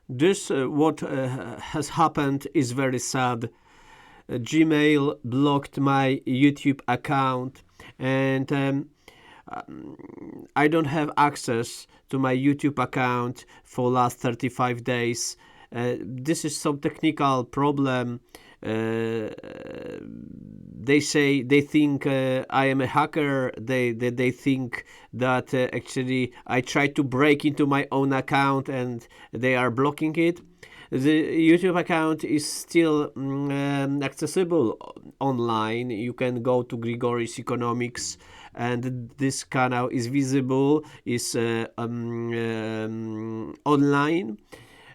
This what has happened is very sad. Gmail blocked my YouTube account, and I don't have access to my YouTube account for last 35 days. This is some technical problem. They say they think I am a hacker. They think that actually I tried to break into my own account and they are blocking it. The YouTube account is still accessible online. You can go to Gregorys Economics, and this channel is visible, is online,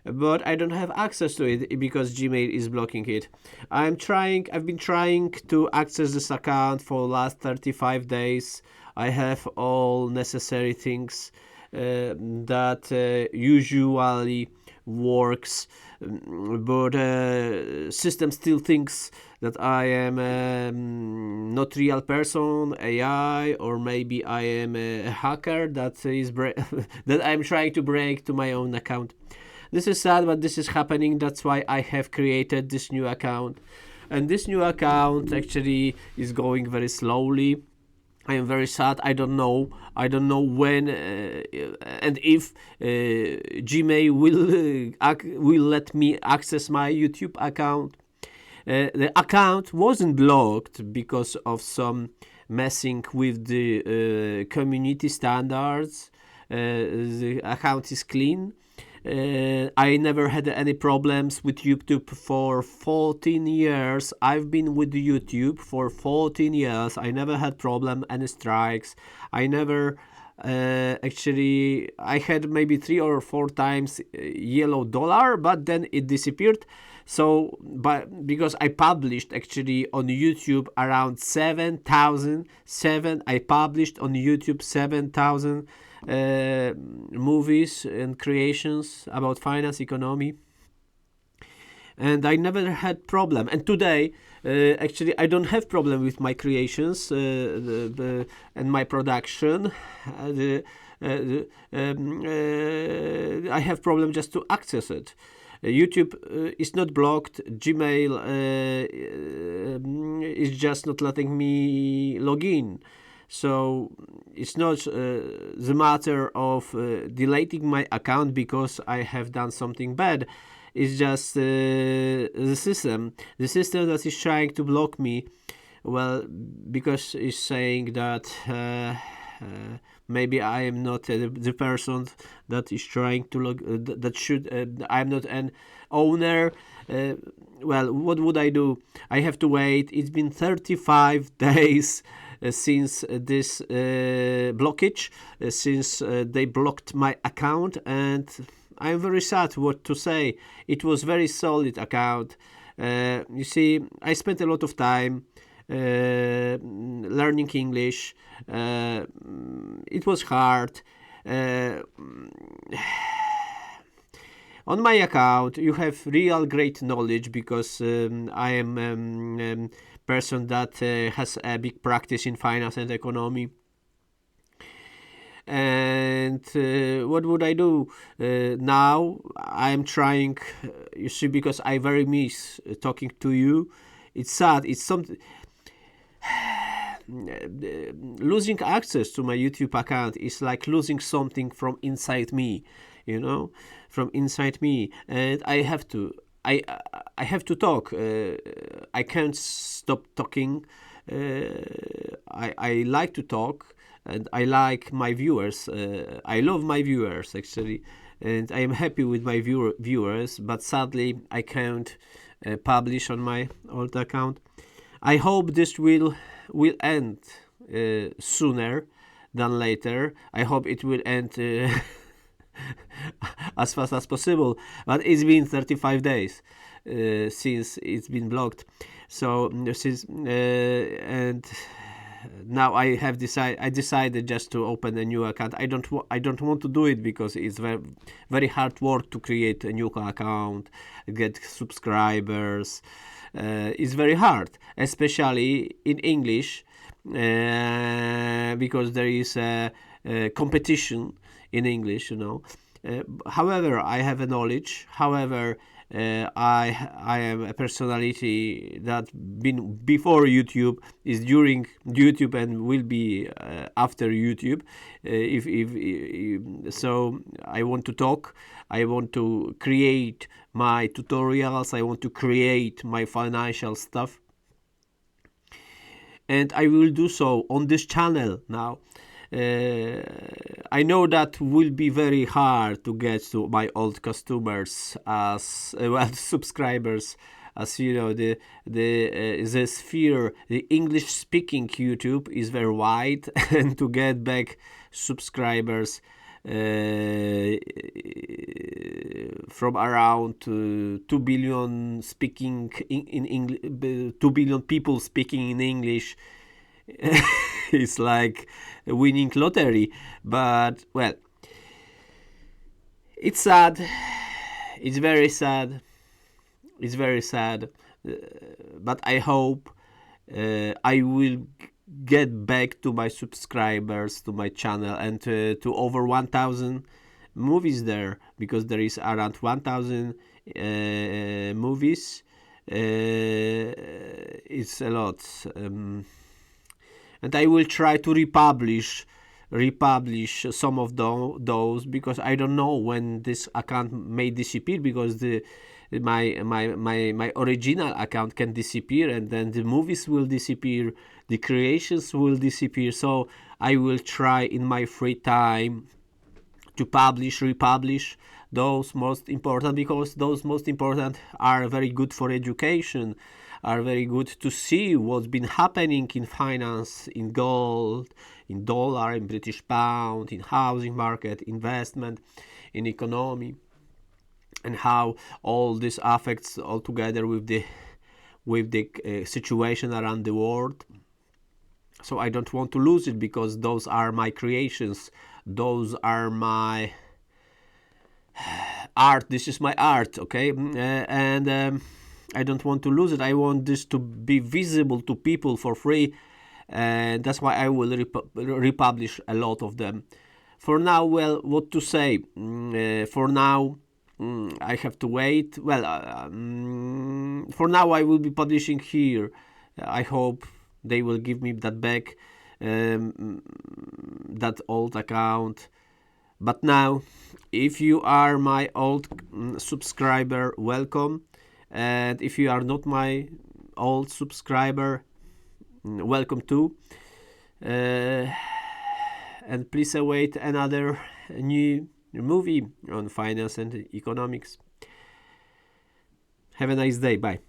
but I don't have access to it because Gmail is blocking it. I've been trying to access this account for the last 35 days. I have all necessary things that usually works, but system still thinks that I am not real person, AI, or maybe I am a hacker that is that I'm trying to break to my own account. This is sad, but this is happening. That's why I have created this new account, and this new account actually is going very slowly. I am very sad. I don't know when and if Gmail will let me access my YouTube account. The account wasn't blocked because of some messing with the community standards. The account is clean. I never had any problems with YouTube for 14 years. I've been with YouTube for 14 years. I never had problem, any strikes. I never actually, I had maybe 3 or 4 times yellow dollar, but then it disappeared. So, but because I published actually on YouTube around 7,000, I published on YouTube 7,000 movies and creations about finance, economy, and I never had problem. And today, actually, I don't have problem with my creations and my production. I have problem just to access it. YouTube is not blocked. Gmail is just not letting me log in. So it's not the matter of deleting my account because I have done something bad. It's just the system that is trying to block me. Well, because it's saying that maybe I am not the person that is trying to log. That should. I'm not an owner. Well, what would I do? I have to wait. It's been 35 days. Since this blockage, since they blocked my account, and I'm very sad what to say. It was very solid account. You see, I spent a lot of time learning English. It was hard. On my account, you have real great knowledge because I am person that has a big practice in finance and economy. And what would I do now? I'm trying, you see, because I very miss talking to you. It's sad. It's something. Losing access to my YouTube account is like losing something from inside me, from inside me, and I have to talk. I can't stop talking. I like to talk, and I like my viewers. I love my viewers actually, and I am happy with my viewers. But sadly, I can't publish on my old account. I hope this will end sooner than later. I hope it will end as fast as possible. But it's been 35 days since it's been blocked. So since and now I decided just to open a new account. I don't want to do it because it's very hard work to create a new account, get subscribers. It's very hard, especially in English, because there is a competition in English, However, I have a knowledge. However, I am a personality that been before YouTube, is during YouTube, and will be after YouTube. If so, I want to talk. I want to create my tutorials. I want to create my financial stuff, and I will do so on this channel now. I know that will be very hard to get to my old customers as well, subscribers, as you know, the sphere, the English speaking YouTube is very wide, and to get back subscribers from around 2 billion speaking in English, 2 billion people speaking in English. It's like winning lottery. But well, it's sad. It's very sad. It's very sad. But I hope I will get back to my subscribers, to my channel, and to over 1,000 movies there, because there is around 1,000 movies. It's a lot. And I will try to republish some of those, because I don't know when this account may disappear, because my original account can disappear, and then the movies will disappear, the creations will disappear. So I will try in my free time to republish those most important, because those most important are very good for education, are very good to see what's been happening in finance, in gold, in dollar, in British pound, in housing market, investment, in economy, and how all this affects all together with the situation around the world. So I don't want to lose it, because those are my creations, those are my art. This is my art, okay? And I don't want to lose it. I want this to be visible to people for free, and that's why I will republish a lot of them. For now, well, what to say? For now, I have to wait. Well, for now, I will be publishing here. I hope they will give me that back, that old account. But now, if you are my old subscriber, welcome. And if you are not my old subscriber, welcome too. And please await another new movie on finance and economics. Have a nice day. Bye.